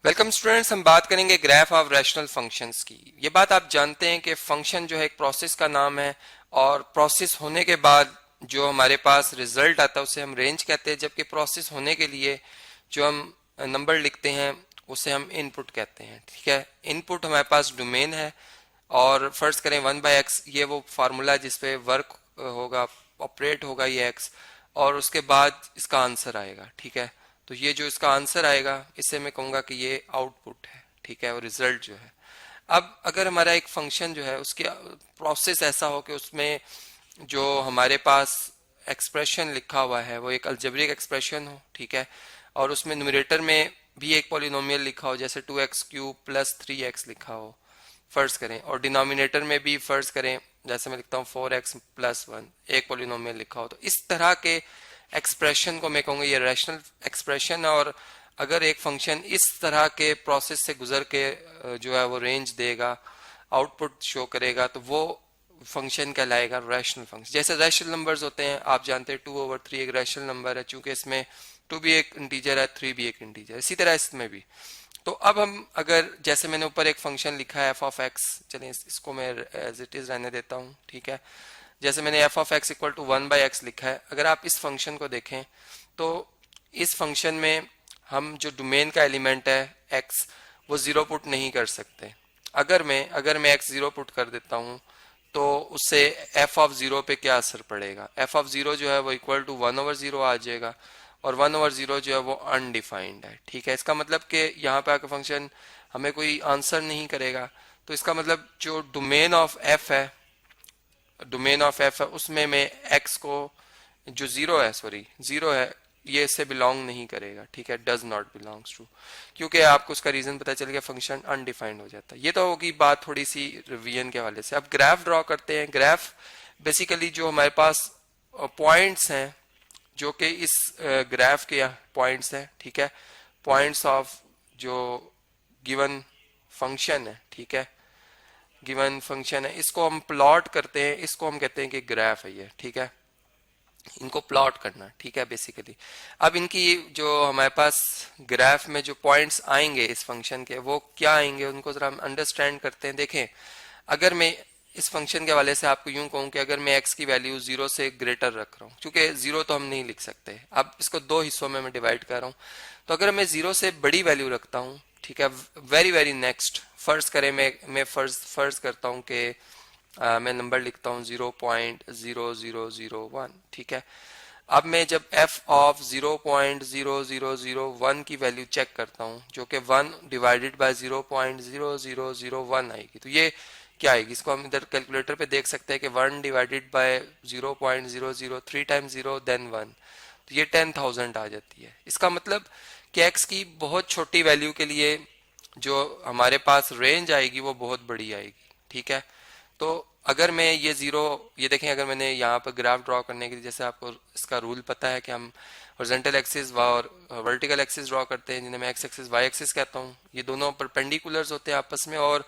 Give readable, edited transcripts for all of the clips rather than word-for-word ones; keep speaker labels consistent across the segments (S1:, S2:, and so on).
S1: Welcome students, हम बात करेंगे ग्राफ ऑफ रैशनल फंक्शंस की। ये बात आप जानते हैं कि फंक्शन जो है एक प्रोसेस का नाम है और प्रोसेस होने के बाद जो हमारे पास रिजल्ट आता है उसे हम रेंज कहते हैं, जबकि प्रोसेस होने के लिए जो हम नंबर लिखते हैं उसे हम इनपुट कहते हैं। ठीक है, इनपुट हमारे पास डोमेन है और फर्ज करें 1/x ये वो फार्मूला जिसपे वर्क होगा, ऑपरेट होगा ये x, और उसके बाद इसका आंसर आएगा। ठीक है, तो ये जो इसका आंसर आएगा इसे मैं कहूँगा कि ये आउटपुट है। ठीक है, और रिजल्ट जो है। अब अगर हमारा एक फंक्शन जो है उसके प्रोसेस ऐसा हो कि उसमें जो हमारे पास एक्सप्रेशन लिखा हुआ है वो एक अलजेब्रिक एक्सप्रेशन हो, ठीक है, और उसमें न्यूमरेटर में भी एक पॉलिनोमियल लिखा हो, जैसे 2x³ + 3x लिखा हो फर्ज करें, और डिनोमिनेटर में भी फर्ज करें जैसे मैं लिखता हूँ 4x + 1 एक पॉलिनोमियल लिखा हो, तो इस तरह के एक्सप्रेशन को मैं कहूँगा ये रैशनल एक्सप्रेशन है। और अगर एक फंक्शन इस तरह के प्रोसेस से गुजर के जो है वो रेंज देगा, आउटपुट शो करेगा, तो वो फंक्शन कहलाएगा रैशनल फंक्शन। जैसे रैशनल नंबर्स होते हैं, आप जानते हैं 2/3 एक रैशनल नंबर है, चूंकि इसमें 2 भी एक इंटीजर है, 3 भी एक इंटीजर है, इसी तरह इसमें भी। तो अब हम अगर जैसे मैंने ऊपर एक फंक्शन लिखा है f(x), चलिए इसको मैं एज इट इज रहने देता हूँ। ठीक है, जैसे मैंने f(x) = 1/x लिखा है। अगर आप इस फंक्शन को देखें तो इस फंक्शन में हम जो डोमेन का एलिमेंट है x वो जीरो पुट नहीं कर सकते। अगर मैं x जीरो पुट कर देता हूँ तो उससे f(0) पे क्या असर पड़ेगा। f(0) जो है वो = 1/0 आ जाएगा, और 1/0 जो है वो अनडिफाइंड है। ठीक है, इसका मतलब कि यहाँ पे आकर फंक्शन हमें कोई आंसर नहीं करेगा। तो इसका मतलब जो डोमेन ऑफ एफ है उसमें मैं एक्स को जो जीरो है ये इससे बिलोंग नहीं करेगा। ठीक है, डज नॉट बिलोंग्स टू, क्योंकि आपको उसका रीजन पता चल गया, फंक्शन अनडिफाइंड हो जाता है। ये तो होगी बात थोड़ी सी रिवीजन के हवाले से। अब ग्राफ ड्रॉ करते हैं। ग्राफ बेसिकली जो हमारे पास पॉइंट्स हैं जो कि इस ग्राफ के पॉइंट्स हैं। ठीक है, पॉइंट्स ऑफ जो गिवन फंक्शन है। ठीक है, गिवन फंक्शन है, इसको हम प्लॉट करते हैं, इसको हम कहते हैं कि ग्राफ है ये। ठीक है, इनको प्लॉट करना। ठीक है, बेसिकली अब इनकी जो हमारे पास ग्राफ में जो पॉइंट्स आएंगे इस फंक्शन के वो क्या आएंगे, उनको जरा हम अंडरस्टैंड करते हैं। देखें, अगर मैं इस फंक्शन के वाले से आपको यूं कहूं कि अगर मैं x की वैल्यू 0 से ग्रेटर रख रहा हूं, क्योंकि 0 तो हम नहीं लिख सकते, अब इसको दो हिस्सों में मैं डिवाइड कर रहा हूं, तो अगर मैं 0 से बड़ी वैल्यू रखता हूं, ठीक है, वेरी वेरी नेक्स्ट फर्ज करें मैं फर्ज करता हूं कि मैं नंबर लिखता हूं 0.0001। ठीक है, अब मैं जब f(0.0001) की वैल्यू चेक करता हूं जो कि 1/0.0001 आएगी, तो ये क्या आएगी, इसको हम इधर कैलकुलेटर पे देख सकते हैं कि 1/0.00 3 टाइम्स 0 देन 1, तो ये 10,000 आ जाती है। इसका मतलब कि x की बहुत छोटी वैल्यू के लिए जो हमारे पास रेंज आएगी वो बहुत बड़ी आएगी। ठीक है, तो अगर मैं ये देखें, अगर मैंने यहाँ पर ग्राफ ड्रॉ करने के लिए, जैसे आपको इसका रूल पता है कि हम हॉरिजॉन्टल एक्सिस और वर्टिकल एक्सिस ड्रॉ करते हैं, जिन्हें मैं एक्स एक्सिस वाई एक्सिस कहता हूँ। ये दोनों परपेंडिकुलर्स होते हैं आपस में और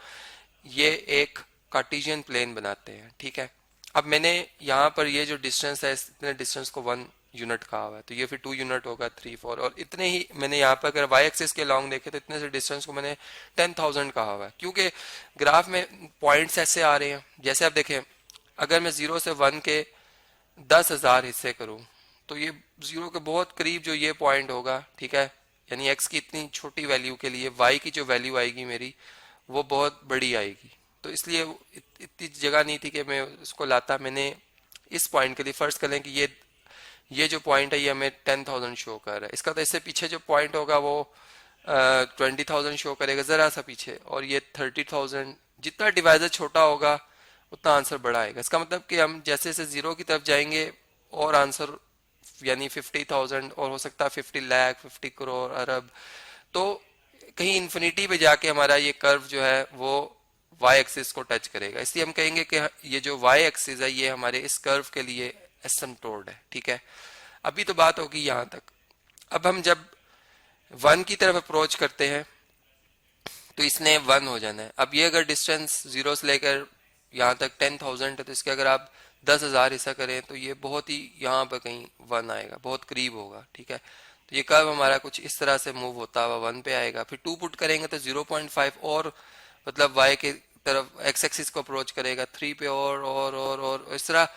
S1: ये एक कार्टेशियन प्लेन बनाते हैं। ठीक है, अब मैंने यहाँ पर ये जो डिस्टेंस है इतने डिस्टेंस को 1 यूनिट कहा हुआ है, तो ये फिर 2 यूनिट होगा, 3 4, और इतने ही मैंने यहाँ पर अगर वाई एक्सिस के लॉन्ग देखे तो इतने से डिस्टेंस को मैंने 10,000 कहा हुआ है, क्योंकि ग्राफ में पॉइंट्स ऐसे आ रहे हैं। जैसे आप देखें, अगर मैं 0 से 1 के 10,000 हिस्से करूं तो ये 0 के बहुत करीब जो ये पॉइंट होगा, ठीक है, यानी x की इतनी छोटी वैल्यू के लिए y की जो वैल्यू आएगी मेरी वो बहुत बड़ी आएगी। तो इसलिए इतनी जगह नहीं थी कि मैं उसको लाता। मैंने इस पॉइंट के लिए फर्ज कर लें कि ये जो पॉइंट है ये हमें 10,000 शो कर रहा है, इसका तो इससे पीछे जो पॉइंट होगा वो 20,000 शो करेगा, जरा सा पीछे, और ये 30,000। जितना डिवाइजर छोटा होगा उतना आंसर बड़ा आएगा। इसका मतलब कि हम जैसे जैसे जीरो की तरफ जाएंगे और आंसर यानी 50,000 और हो सकता है 50 लाख, 50 करोड़, अरब, तो कहीं इन्फिनिटी पे जाके हमारा ये कर्व जो है वो वाई एक्सिस को टच करेगा। इसलिए हम कहेंगे कि ये जो वाई एक्सिस है ये हमारे इस कर्व के लिए एसिम्पटोट है। ठीक है, अभी तो बात होगी यहाँ तक। अब हम जब 1 की तरफ अप्रोच करते हैं तो इसने 1 हो जाना है। अब ये अगर डिस्टेंस 0 से लेकर यहाँ तक 10,000 है, तो इसके अगर आप 10,000 हिस्सा करें तो ये बहुत ही यहाँ पर कहीं 1 आएगा, बहुत करीब होगा। ठीक है, तो तो ये कर्व हमारा कुछ इस तरह से मूव होता हुआ 1 पे आएगा, फिर 2 पुट करेंगे तो 0.5 और मतलब y के तरफ x एक्सिस को अप्रोच करेगा, 3 पे और इस तरह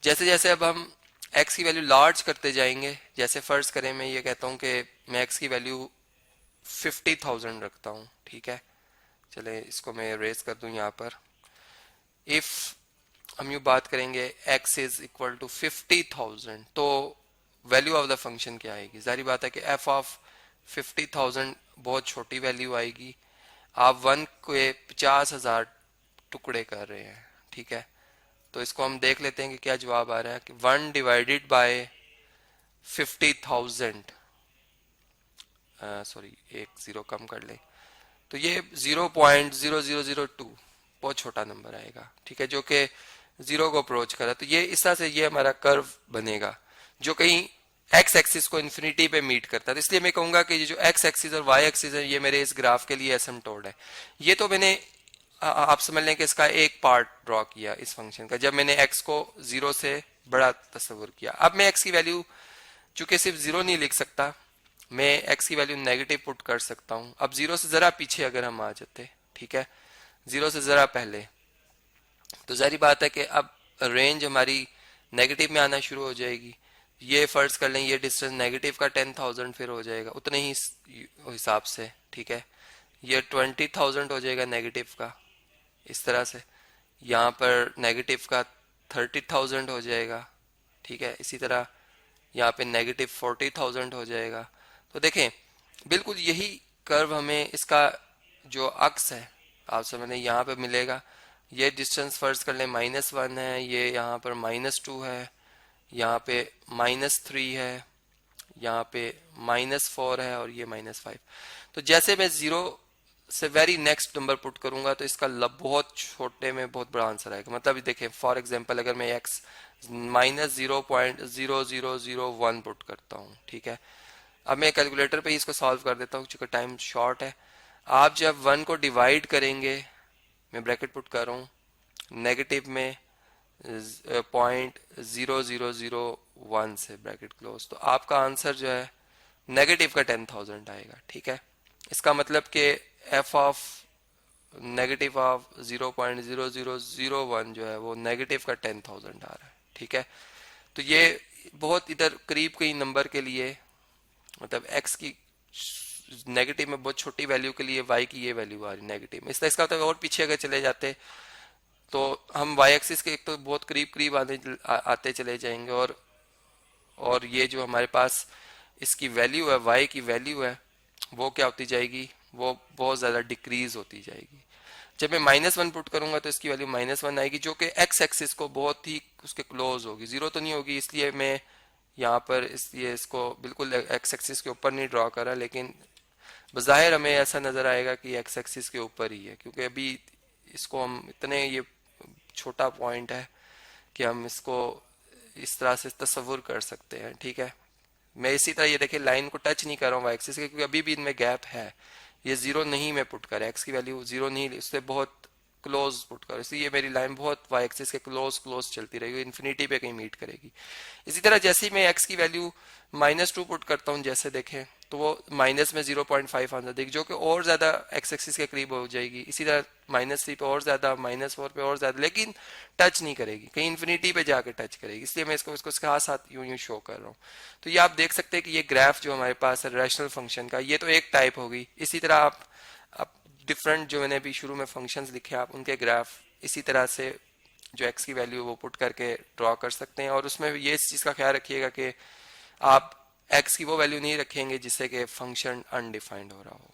S1: जैसे जैसे अब हम x की वैल्यू लार्ज करते जाएंगे, जैसे फर्ज करें मैं ये कहता हूँ कि मैं x की वैल्यू 50,000 रखता हूँ, ठीक है, चले इसको मैं रेस कर दूं यहाँ पर। इफ हम यूँ बात करेंगे x इज इक्वल टू 50,000 तो वैल्यू ऑफ द फंक्शन क्या आएगी? जाहिर बात है कि f ऑफ 50,000 बहुत छोटी वैल्यू आएगी। आप 1 के 50,000 टुकड़े कर रहे हैं, ठीक है, तो इसको हम देख लेते हैं कि क्या जवाब आ रहा है कि 1 डिवाइडेड बाय 50,000, सॉरी एक जीरो कम कर ले, तो ये 0.0002 बहुत छोटा नंबर आएगा, ठीक है, जो कि जीरो को अप्रोच करा। तो ये इस तरह से ये हमारा कर्व बनेगा जो कहीं एक्स एक्सिस को इन्फिनिटी पे मीट करता है। तो इसलिए मैं कहूंगा कि ये जो एक्स एक्सिस और वाई एक्सिस है ये मेरे इस ग्राफ के लिए एसिम्पटोट है। ये तो मैंने आप समझ लें कि इसका एक पार्ट ड्रॉ किया इस फंक्शन का, जब मैंने एक्स को जीरो से बड़ा तस्वर किया। अब मैं एक्स की वैल्यू चूंकि सिर्फ जीरो नहीं लिख सकता, मैं एक्स की वैल्यू नेगेटिव पुट कर सकता हूं। अब जीरो से जरा पीछे अगर हम आ जाते, ठीक है, जीरो से जरा पहले, तो जारी बात है कि अब रेंज हमारी नेगेटिव में आना शुरू हो जाएगी। ये फर्ज कर लें ये डिस्टेंस नेगेटिव का 10,000 फिर हो जाएगा उतने ही हिसाब से, ठीक है, ये 20,000 हो जाएगा नेगेटिव का इस तरह से, यहाँ पर नेगेटिव का 30,000 हो जाएगा, ठीक है, इसी तरह यहाँ पे नेगेटिव 40,000 हो जाएगा। तो देखें बिल्कुल यही कर्व हमें इसका जो अक्स है आप समझ यहाँ पे मिलेगा। ये डिस्टेंस फर्ज कर लें -1 है, ये यहाँ पर -2 है, यहाँ पे -3 है, यहाँ पे -4 है और ये -5। तो जैसे मैं जीरो से वेरी नेक्स्ट नंबर पुट करूंगा तो इसका बहुत छोटे में बहुत बड़ा आंसर आएगा। मतलब देखें फॉर एग्जांपल अगर मैं x -0.0001 पुट करता हूँ, ठीक है, अब मैं कैलकुलेटर पे ही इसको सॉल्व कर देता हूँ चूंकि टाइम शॉर्ट है। आप जब 1 को डिवाइड करेंगे, मैं ब्रैकेट पुट कर रहा हूँ, नेगेटिव में 0.0001 से ब्रैकेट क्लोज, तो आपका आंसर जो है नेगेटिव का 10,000 आएगा, ठीक है। इसका मतलब कि एफ ऑफ नेगेटिव ऑफ 0.0001 जो है वो नेगेटिव का 10,000 आ रहा है, ठीक है। तो ये बहुत इधर करीब कई नंबर के लिए, मतलब x की नेगेटिव में बहुत छोटी वैल्यू के लिए y की ये वैल्यू आ रही नेगेटिव में। इसका मतलब और पीछे अगर चले जाते तो हम y एक्सिस के एक तो बहुत करीब करीब आते चले जाएंगे, और ये जो हमारे पास इसकी वैल्यू है y की वैल्यू है वो क्या होती जाएगी, वो बहुत ज़्यादा डिक्रीज होती जाएगी। जब मैं -1 पुट करूंगा तो इसकी वैल्यू -1 आएगी जो कि x एक्सिस को बहुत ही उसके क्लोज होगी, जीरो तो नहीं होगी, इसलिए मैं यहाँ पर इसलिए इसको बिल्कुल x एक्सिस के ऊपर नहीं ड्रॉ करा, लेकिन बज़ाहिर हमें ऐसा नज़र आएगा कि x एक्सिस के ऊपर ही है, क्योंकि अभी इसको हम इतने ये छोटा पॉइंट है कि हम इसको इस तरह से तस्वुर कर सकते हैं, ठीक है। मैं इसी तरह ये देखिए लाइन को टच नहीं कर रहा हूँ y एक्सिस के, क्योंकि अभी भी इनमें गैप है, ये जीरो नहीं मैं पुट कर, x की वैल्यू जीरो नहीं, इससे बहुत क्लोज पुट कर, इसलिए मेरी लाइन बहुत y एक्सिस के क्लोज चलती रहेगी, इन्फिनिटी पे कहीं मीट करेगी। इसी तरह जैसे ही मैं x की वैल्यू -2 पुट करता हूँ, जैसे देखें तो वो माइनस में 0.5 आंसर देगी जो कि और ज्यादा x एक्सिस के करीब हो जाएगी। इसी तरह -3 पे और ज्यादा, -4 पे और ज्यादा, लेकिन टच नहीं करेगी, कहीं इन्फिनिटी पे जाके टच करेगी, इसलिए मैं इसको साथ साथ यूं शो कर रहा हूँ। तो ये आप देख सकते हैं कि ये ग्राफ जो हमारे पास है रैशनल फंक्शन का, ये तो एक टाइप होगी। इसी तरह आप डिफरेंट जो मैंने अभी शुरू में फंक्शंस लिखे आप उनके ग्राफ इसी तरह से जो x की वैल्यू वो पुट करके ड्रॉ कर सकते हैं, और उसमें ये इस चीज़ का ख्याल रखिएगा कि आप x की वो वैल्यू नहीं रखेंगे जिससे कि फंक्शन अनडिफाइंड हो रहा हो।